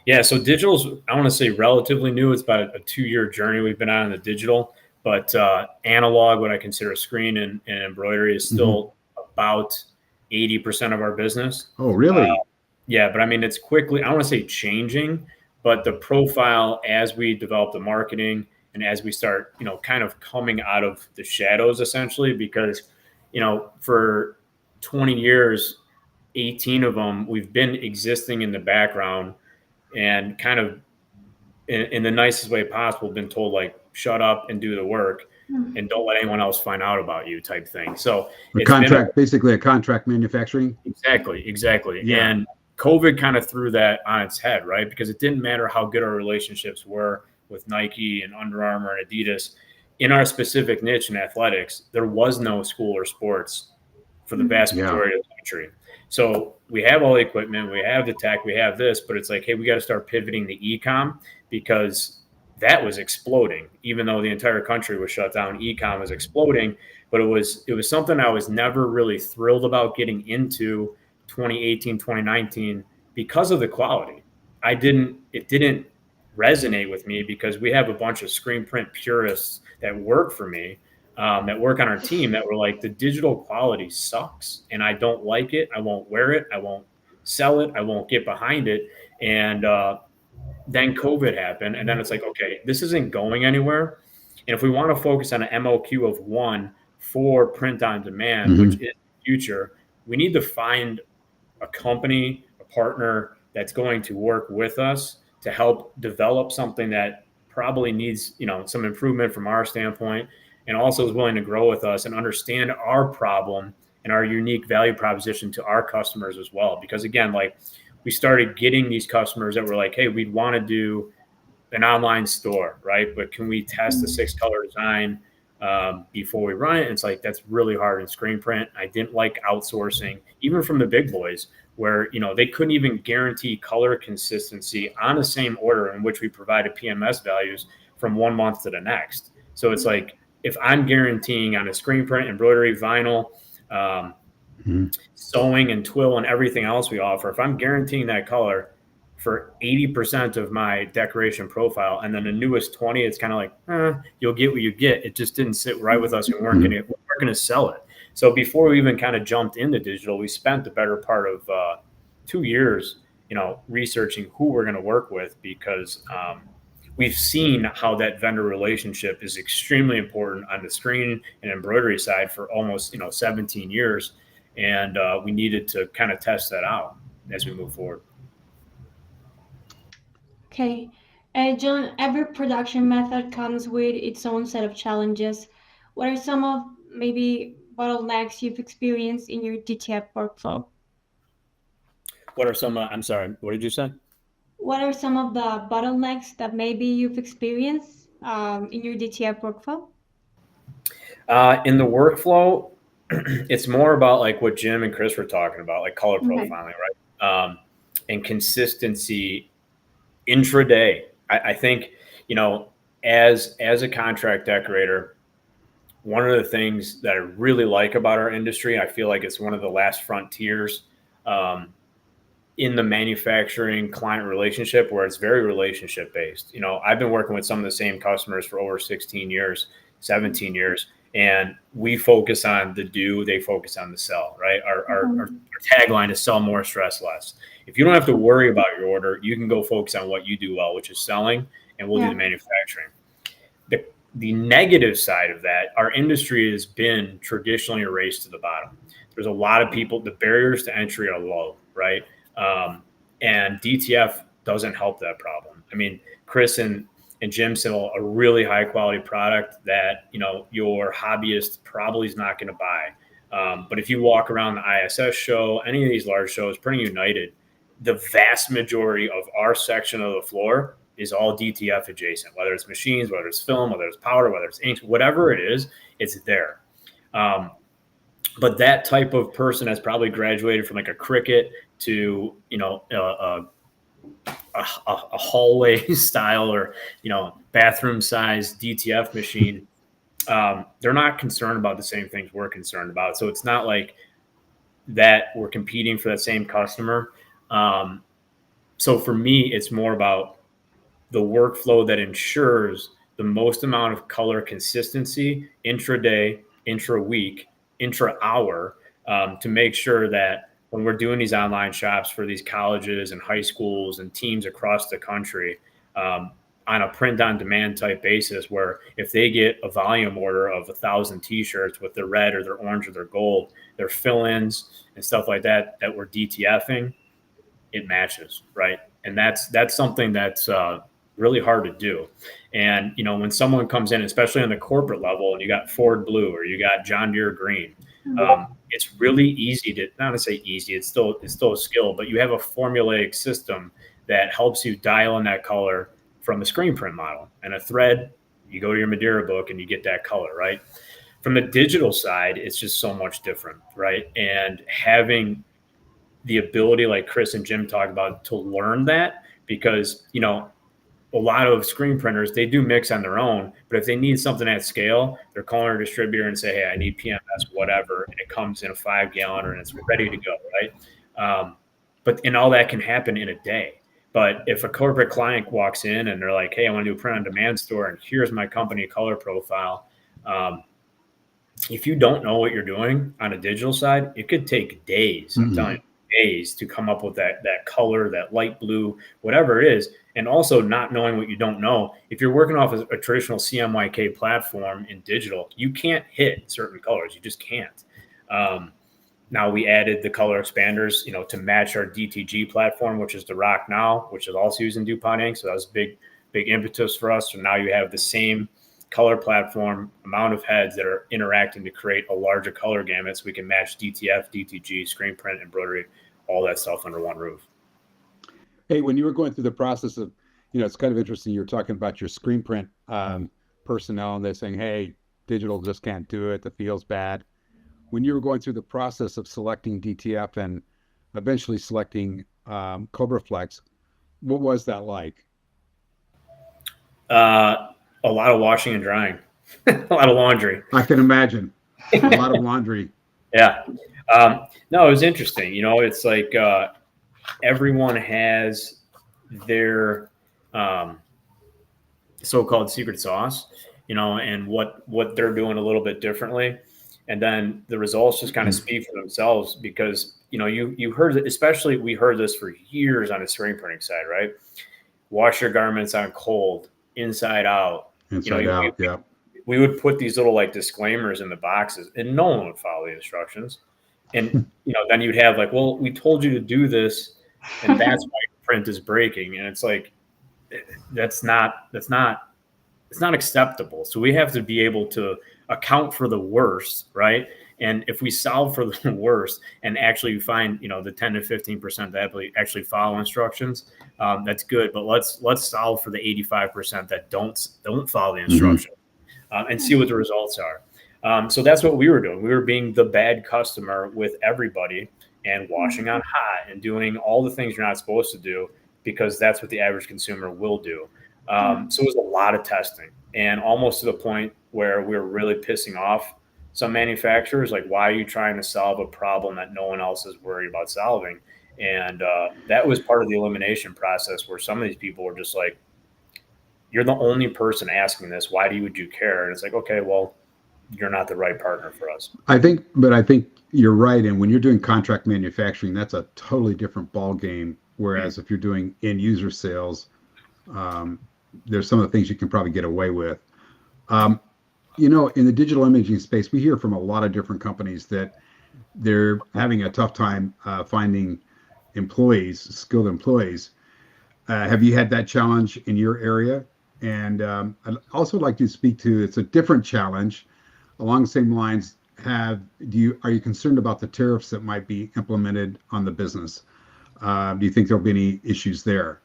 Yeah. So digital's, I want to say, relatively new. It's about a 2-year journey we've been on in the digital. But analog, what I consider screen and embroidery, is still about 80% of our business. Oh, really? Yeah, but I mean, it's quickly, I don't want to say changing, but the profile as we develop the marketing and as we start, you know, kind of coming out of the shadows, essentially, because, you know, for 20 years, 18 of them, we've been existing in the background and kind of in the nicest way possible, been told, like, shut up and do the work and don't let anyone else find out about you type thing. So basically a contract manufacturing. Exactly. Yeah. And COVID kind of threw that on its head, right? Because it didn't matter how good our relationships were with Nike and Under Armour and Adidas. In our specific niche in athletics, there was no school or sports for the vast majority of the country. So we have all the equipment, we have the tech, we have this, but it's like, hey, we got to start pivoting to e-com, because that was exploding. Even though the entire country was shut down, e-com was exploding. But it was something I was never really thrilled about getting into 2018, 2019 because of the quality. It didn't resonate with me because we have a bunch of screen print purists that work for me, that work on our team, that were like, the digital quality sucks and I don't like it. I won't wear it. I won't sell it. I won't get behind it. And then COVID happened, and then it's like, okay, this isn't going anywhere. And if we want to focus on an MOQ of 1 for print on demand, which is the future, we need to find a company, a partner that's going to work with us to help develop something that probably needs, some improvement from our standpoint, and also is willing to grow with us and understand our problem and our unique value proposition to our customers as well. Because again, like, we started getting these customers that were like, hey, we'd want to do an online store, right? But can we test the 6-color design before we run it? And it's like, that's really hard in screen print. I didn't like outsourcing, even from the big boys, where, they couldn't even guarantee color consistency on the same order in which we provided PMS values from 1 month to the next. So it's like, if I'm guaranteeing on a screen print, embroidery, vinyl, sewing and twill and everything else we offer, if I'm guaranteeing that color for 80% of my decoration profile, and then the newest 20, it's kind of like, you'll get what you get. It just didn't sit right with us. We weren't going to sell it. So before we even kind of jumped into digital, we spent the better part of 2 years, researching who we're going to work with, because we've seen how that vendor relationship is extremely important on the screen and embroidery side for almost 17 years, and we needed to kind of test that out as we move forward. Okay. John, every production method comes with its own set of challenges. What are some of maybe bottlenecks you've experienced in your DTF workflow? What are some, I'm sorry, what did you say? What are some of the bottlenecks that maybe you've experienced in your DTF workflow? In the workflow, it's more about like what Jim and Chris were talking about, like color profiling, right? And consistency intraday. I think, as a contract decorator, one of the things that I really like about our industry, I feel like it's one of the last frontiers in the manufacturing client relationship, where it's very relationship based. I've been working with some of the same customers for over 16 years, 17 years, and we focus on the do, they focus on the sell, right? Our tagline is sell more, stress less. If you don't have to worry about your order, you can go focus on what you do well, which is selling, and we'll do the manufacturing. The negative side of that, our industry has been traditionally a race to the bottom. There's a lot of people, the barriers to entry are low, right? And DTF doesn't help that problem. I mean, Chris and Jim sell a really high quality product that, your hobbyist probably is not going to buy. But if you walk around the ISS show, any of these large shows, Printing United, the vast majority of our section of the floor is all DTF adjacent, whether it's machines, whether it's film, whether it's powder, whether it's ink, whatever it is, it's there. But that type of person has probably graduated from like a Cricut to, a hallway style or, bathroom size DTF machine. They're not concerned about the same things we're concerned about. So it's not like that we're competing for that same customer. So for me, it's more about the workflow that ensures the most amount of color consistency intraday, intra-week, intra-hour, to make sure that when we're doing these online shops for these colleges and high schools and teams across the country, on a print-on-demand type basis, where if they get a volume order of 1,000 T-shirts with their red or their orange or their gold, their fill-ins and stuff like that we're DTFing, it matches, right? And that's something that's really hard to do. And, when someone comes in, especially on the corporate level, and you got Ford Blue or you got John Deere Green, it's really easy to, not to say easy, it's still a skill, but you have a formulaic system that helps you dial in that color from a screen print model. And a thread, you go to your Madeira book and you get that color, right? From the digital side, it's just so much different, right? And having the ability, like Chris and Jim talk about, to learn that, because, a lot of screen printers, they do mix on their own, but if they need something at scale, they're calling a distributor and say, hey, I need PMS, whatever, and it comes in a 5-gallon and it's ready to go, right? And all that can happen in a day. But if a corporate client walks in and they're like, hey, I want to do a print on demand store, and here's my company color profile. If you don't know what you're doing on a digital side, it could take days. I'm telling you, days to come up with that color, that light blue, whatever it is. And also not knowing what you don't know. If you're working off a traditional CMYK platform in digital, you can't hit certain colors. You just can't. Now we added the color expanders, to match our DTG platform, which is the Rock Now, which is also using DuPont ink. So that was big impetus for us. So now you have the same color platform, amount of heads that are interacting to create a larger color gamut, so we can match DTF, DTG, screen print, embroidery, all that stuff under one roof. Hey, when you were going through the process of, it's kind of interesting. You're talking about your screen print personnel, and they're saying, "Hey, digital just can't do it. The feel's bad." When you were going through the process of selecting DTF and eventually selecting Cobraflex, what was that like? A lot of washing and drying, a lot of laundry. I can imagine a lot of laundry. Yeah. No, it was interesting. It's like everyone has their so-called secret sauce, and what they're doing a little bit differently. And then the results just kind of speak for themselves, because, you heard, especially we heard this for years on the screen printing side, right? Wash your garments on cold, inside out. Yeah. We would put these little disclaimers in the boxes, and no one would follow the instructions. And, then you'd have well, we told you to do this, and that's why your print is breaking. And it's that's not acceptable. So we have to be able to account for the worst, right? And if we solve for the worst and actually find, the 10 to 15% that actually follow instructions, that's good. But let's solve for the 85% that don't follow the instruction, and see what the results are. So that's what we were doing. We were being the bad customer with everybody, and washing on hot and doing all the things you're not supposed to do, because that's what the average consumer will do. So it was a lot of testing, and almost to the point where we were really pissing off some manufacturers. Why are you trying to solve a problem that no one else is worried about solving? And that was part of the elimination process, where some of these people were just like, "You're the only person asking this. Why would you care?" And it's okay, well, you're not the right partner for us. I think you're right. And when you're doing contract manufacturing, that's a totally different ball game. Whereas if you're doing end user sales, there's some of the things you can probably get away with. In the digital imaging space, we hear from a lot of different companies that they're having a tough time finding skilled employees. Have you had that challenge in your area? And I'd also like to speak to, it's a different challenge along the same lines. Are you concerned about the tariffs that might be implemented on the business? Do you think there'll be any issues there?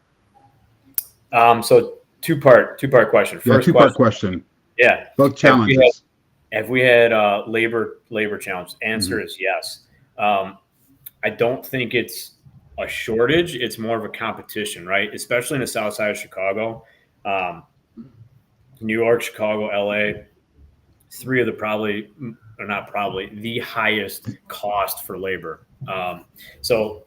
So two-part question. First, two-part question. Yeah. Both challenges. Have we had labor challenge? Answer is yes. I don't think it's a shortage. It's more of a competition, right? Especially in the south side of Chicago. New York, Chicago, LA, three of the highest cost for labor. So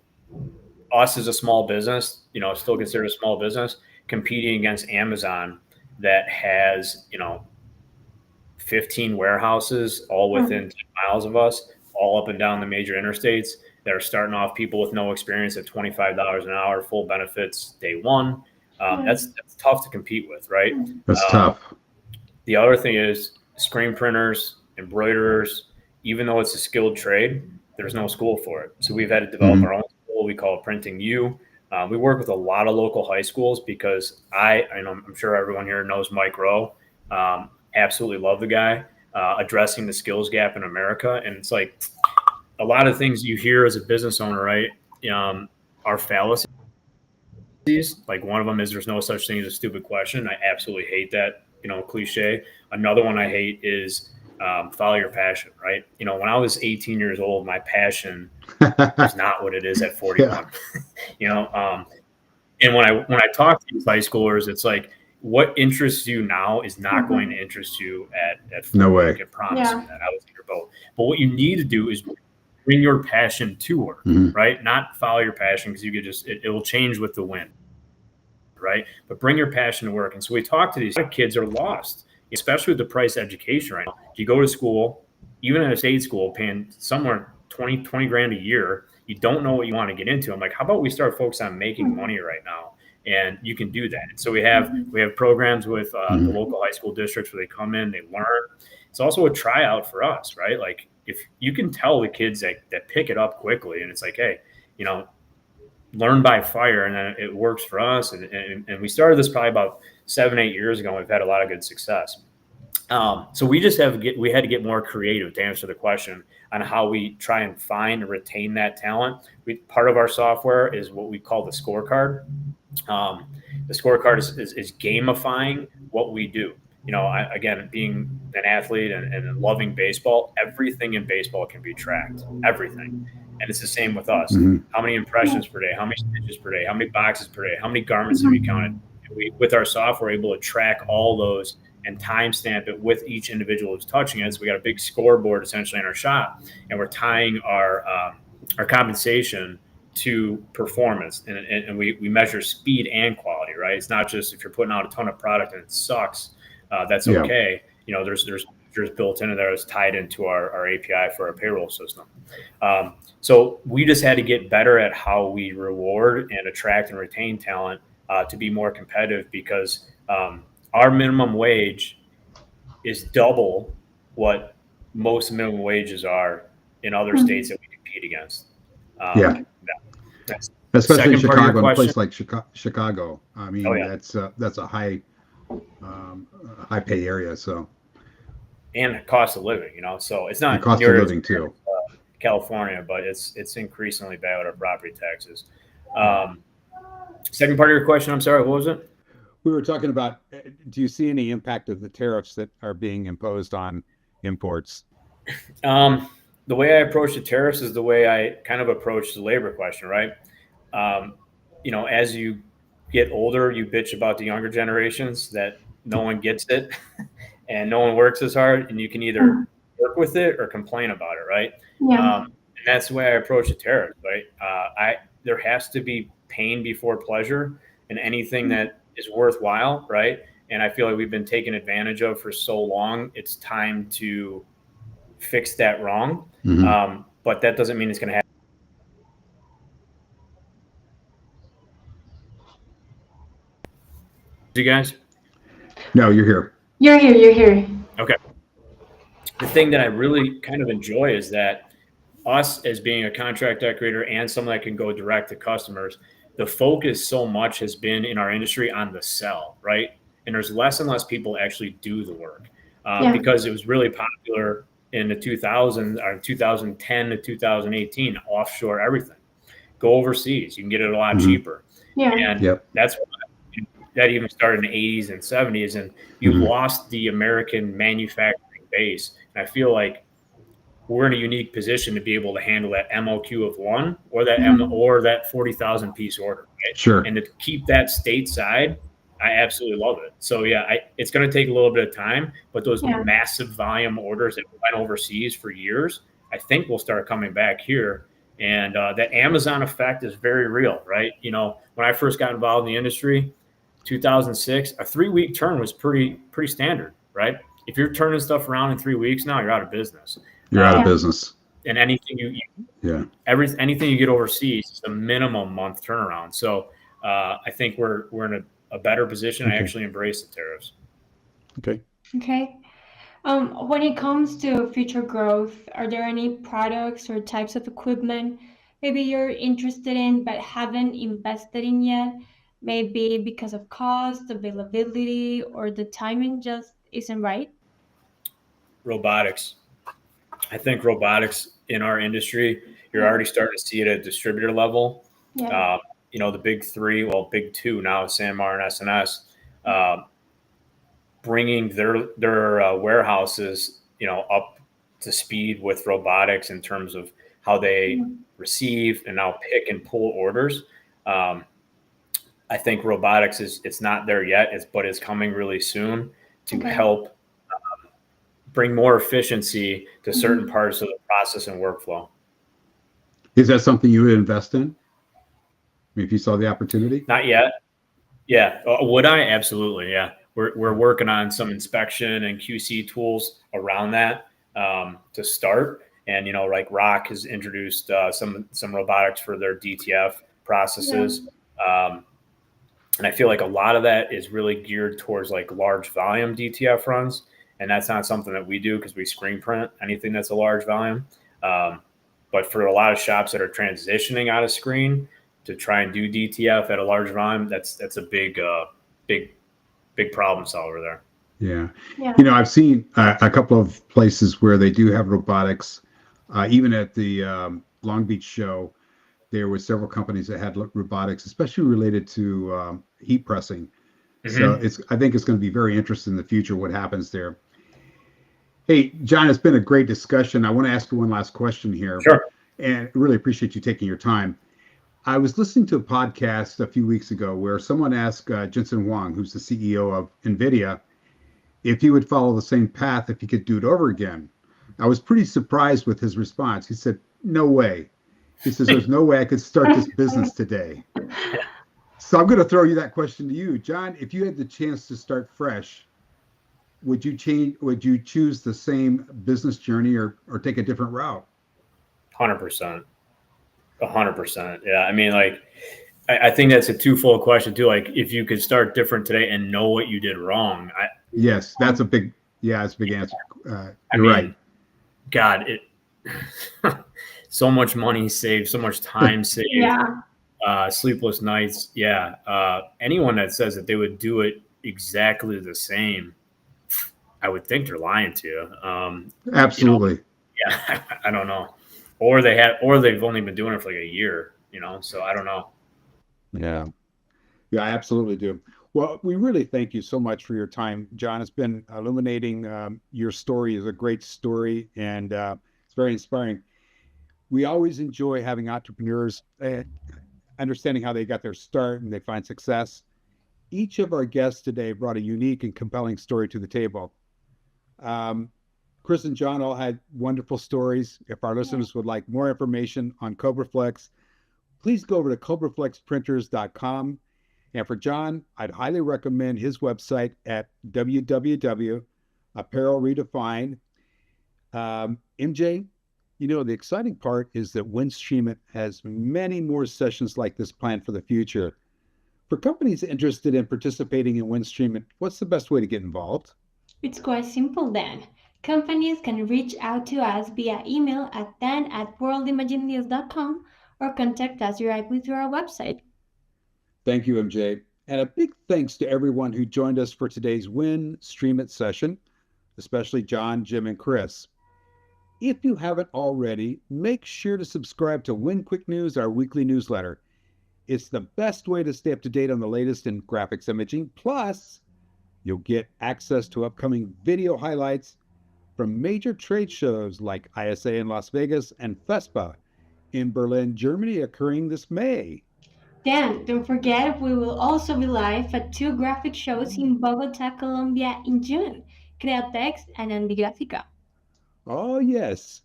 us as a small business, still considered a small business, competing against Amazon that has, 15 warehouses all within 10 miles of us, all up and down the major interstates, that are starting off people with no experience at $25 an hour, full benefits day one. That's tough to compete with, right? That's tough. The other thing is screen printers, embroiderers, even though it's a skilled trade, there's no school for it. So we've had to develop our own school. We call it Printing U. We work with a lot of local high schools, because I'm sure everyone here knows Mike Rowe. Absolutely love the guy, addressing the skills gap in America. And it's a lot of things you hear as a business owner, right, are fallacies. One of them is there's no such thing as a stupid question. I absolutely hate that, cliche. Another one I hate is follow your passion, right? When I was 18 years old, my passion was not what it is at 41. And when I talk to these high schoolers, it's what interests you now is not going to interest you at 40. No way. I can promise you that. I was in your boat. But what you need to do is bring your passion to work, right? Not follow your passion, because you could it will change with the wind, right? But bring your passion to work. And so we talk to these kids are lost, especially with the price of education right now. If you go to school, even at a state school, paying somewhere 20 grand a year, you don't know what you want to get into. I'm like, how about we start focusing on making money right now? And you can do that. And so we have programs with the local high school districts where they come in, they learn. It's also a tryout for us, right? Like if you can tell the kids that pick it up quickly, and it's like, hey, learn by fire, and then it works for us. And we started this probably about 7-8 years ago. And we've had a lot of good success. So we just had to get more creative to answer the question on how we try and find and retain that talent. Part of our software is what we call the scorecard. The scorecard is gamifying what we do. Again, being an athlete and loving baseball, everything in baseball can be tracked. Everything. And it's the same with us. How many impressions per day? How many stitches per day? How many boxes per day? How many garments have we counted? With our software, we're able to track all those and timestamp it with each individual who's touching it. So we got a big scoreboard essentially in our shop, and we're tying our compensation to performance, and we measure speed and quality. Right? It's not just if you're putting out a ton of product and it sucks, that's okay. There's built into there that's tied into our API for our payroll system. So we just had to get better at how we reward and attract and retain talent to be more competitive, because our minimum wage is double what most minimum wages are in other states that we compete against. Especially in Chicago, a place like Chicago. I mean, that's a high pay area. So, and cost of living, so it's not cost of living too. California, but it's increasingly bad with our property taxes. Second part of your question, I'm sorry, what was it? We were talking about, do you see any impact of the tariffs that are being imposed on imports? The way I approach the tariffs is the way I kind of approach the labor question, right? As you get older, you bitch about the younger generations that no one gets it and no one works as hard, and you can either work with it or complain about it, right? And that's the way I approach the tariffs, right? There has to be pain before pleasure, and anything that is worthwhile, right? And I feel like we've been taken advantage of for so long. It's time to fix that wrong. But that doesn't mean it's going to happen. You guys? No, you're here. You're here. Okay. The thing that I really kind of enjoy is that us as being a contract decorator and someone that can go direct to customers, the focus so much has been in our industry on the sell, right? And there's less and less people actually do the work because it was really popular in the 2000s or 2010 to 2018, offshore everything. Go overseas, you can get it a lot cheaper. And that's why that even started in the 80s and 70s, and you lost the American manufacturing base. And I feel like we're in a unique position to be able to handle that MOQ of one or that or that 40,000 piece order. Right? Sure. And to keep that stateside, I absolutely love it. So it's going to take a little bit of time, but those massive volume orders that went overseas for years, I think will start coming back here. And that Amazon effect is very real, right? When I first got involved in the industry, 2006, a 3-week turn was pretty standard, right? If you're turning stuff around in 3 weeks now, you're out of business. You're out of business. And anything anything you get overseas is a minimum month turnaround. So I think we're in a better position. I actually embrace the tariffs. Okay. When it comes to future growth, are there any products or types of equipment maybe you're interested in but haven't invested in yet? Maybe because of cost, availability, or the timing just isn't right? Robotics. I think robotics in our industry, you're already starting to see it at distributor level. The big three, big two now, Sanmar and SNS, bringing their warehouses, up to speed with robotics in terms of how they receive and now pick and pull orders. I think robotics it's not there yet, but it's coming really soon to help bring more efficiency to certain parts of the process and workflow. Is that something you would invest in? If you saw the opportunity? Not yet. Yeah. Would I? Absolutely. Yeah. We're working on some inspection and QC tools around that to start. And like Rock has introduced some robotics for their DTF processes. And I feel like a lot of that is really geared towards like large volume DTF runs. And that's not something that we do because we screen print anything that's a large volume. But for a lot of shops that are transitioning out of screen to try and do DTF at a large volume, that's a big problem solver there. Yeah. I've seen a couple of places where they do have robotics. Even at the Long Beach show, there were several companies that had robotics, especially related to heat pressing. So I think it's going to be very interesting in the future what happens there. Hey, John, it's been a great discussion. I want to ask you one last question here. Sure. And really appreciate you taking your time. I was listening to a podcast a few weeks ago where someone asked Jensen Huang, who's the CEO of NVIDIA, if he would follow the same path if he could do it over again. I was pretty surprised with his response. He said, "No way." He says, "There's no way I could start this business today." So I'm going to throw you that question to you, John. If you had the chance to start fresh, would you choose the same business journey or take a different route? 100%. 100%. Yeah. I mean, like, I think that's a twofold question too. Like, if you could start different today and know what you did wrong. Yes, that's a big answer. You're right. God, so much money saved, so much time saved. Sleepless nights. Yeah. Anyone that says that they would do it exactly the same, I would think they're lying to you. Absolutely. Yeah. I don't know. Or they've only been doing it for like a year, so I don't know. Yeah, I absolutely do. Well, we really thank you so much for your time, John. It's been illuminating. Your story is a great story, and it's very inspiring. We always enjoy having entrepreneurs, understanding how they got their start and they find success. Each of our guests today brought a unique and compelling story to the table. Chris and John all had wonderful stories. If our listeners would like more information on Cobraflex, please go over to cobraflexprinters.com. And for John, I'd highly recommend his website at www.Apparel Redefined. MJ, the exciting part is that StreamIt has many more sessions like this planned for the future. For companies interested in participating in StreamIt, what's the best way to get involved? It's quite simple, Dan. Companies can reach out to us via email at dan@worldimaginenews.com or contact us directly through our website. Thank you, MJ. And a big thanks to everyone who joined us for today's StreamIt session, especially John, Jim, and Chris. If you haven't already, make sure to subscribe to Win Quick News, our weekly newsletter. It's the best way to stay up to date on the latest in graphics imaging. Plus, you'll get access to upcoming video highlights from major trade shows like ISA in Las Vegas and FESPA in Berlin, Germany, occurring this May. Dan, don't forget we will also be live at 2 graphic shows in Bogota, Colombia in June, Createx and Andigráfica. Oh, yes.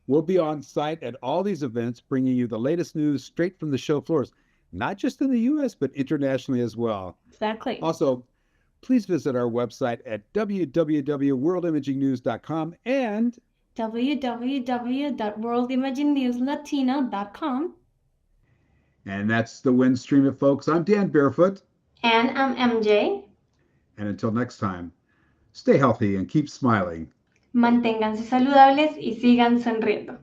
We'll be on site at all these events, bringing you the latest news straight from the show floors, not just in the U.S., but internationally as well. Exactly. Also, please visit our website at www.worldimaginenews.com and www.worldimaginenewslatino.com. And that's the StreamIt, folks. I'm Dan Barefoot. And I'm MJ. And until next time, stay healthy and keep smiling. Manténganse saludables y sigan sonriendo.